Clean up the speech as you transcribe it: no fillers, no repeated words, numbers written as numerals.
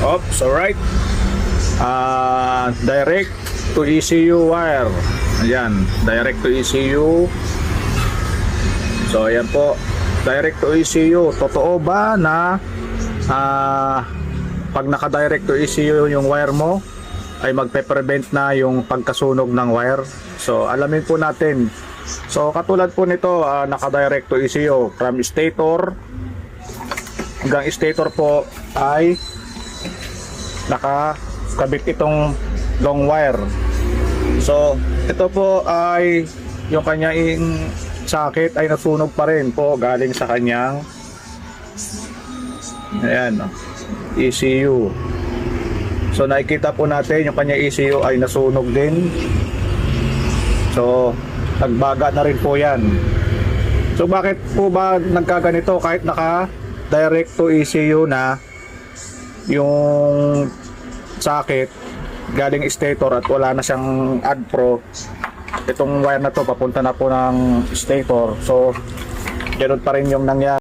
Oops, alright. Direct to ECU wire. Ayan, direct to ECU. So ayan po, direct to ECU. Totoo ba na pag naka-direct to ECU yung wire mo ay magpe-prevent na yung pagkasunog ng wire? So alamin po natin. So katulad po nito, naka-direct to ECU from stator hanggang stator po ay nakakabit itong long wire. So ito po ay yung kanyang socket ay nasunog pa rin po galing sa kanyang ayan, ECU. So nakikita po natin yung kanyang ECU ay nasunog din. So nagbaga na rin po yan. So bakit po ba nagkaganito kahit naka direct to ECU na yung socket galing stator at wala na siyang add pro? Itong wire na to papunta na po ng stator. So ganoon pa rin yung nangyari.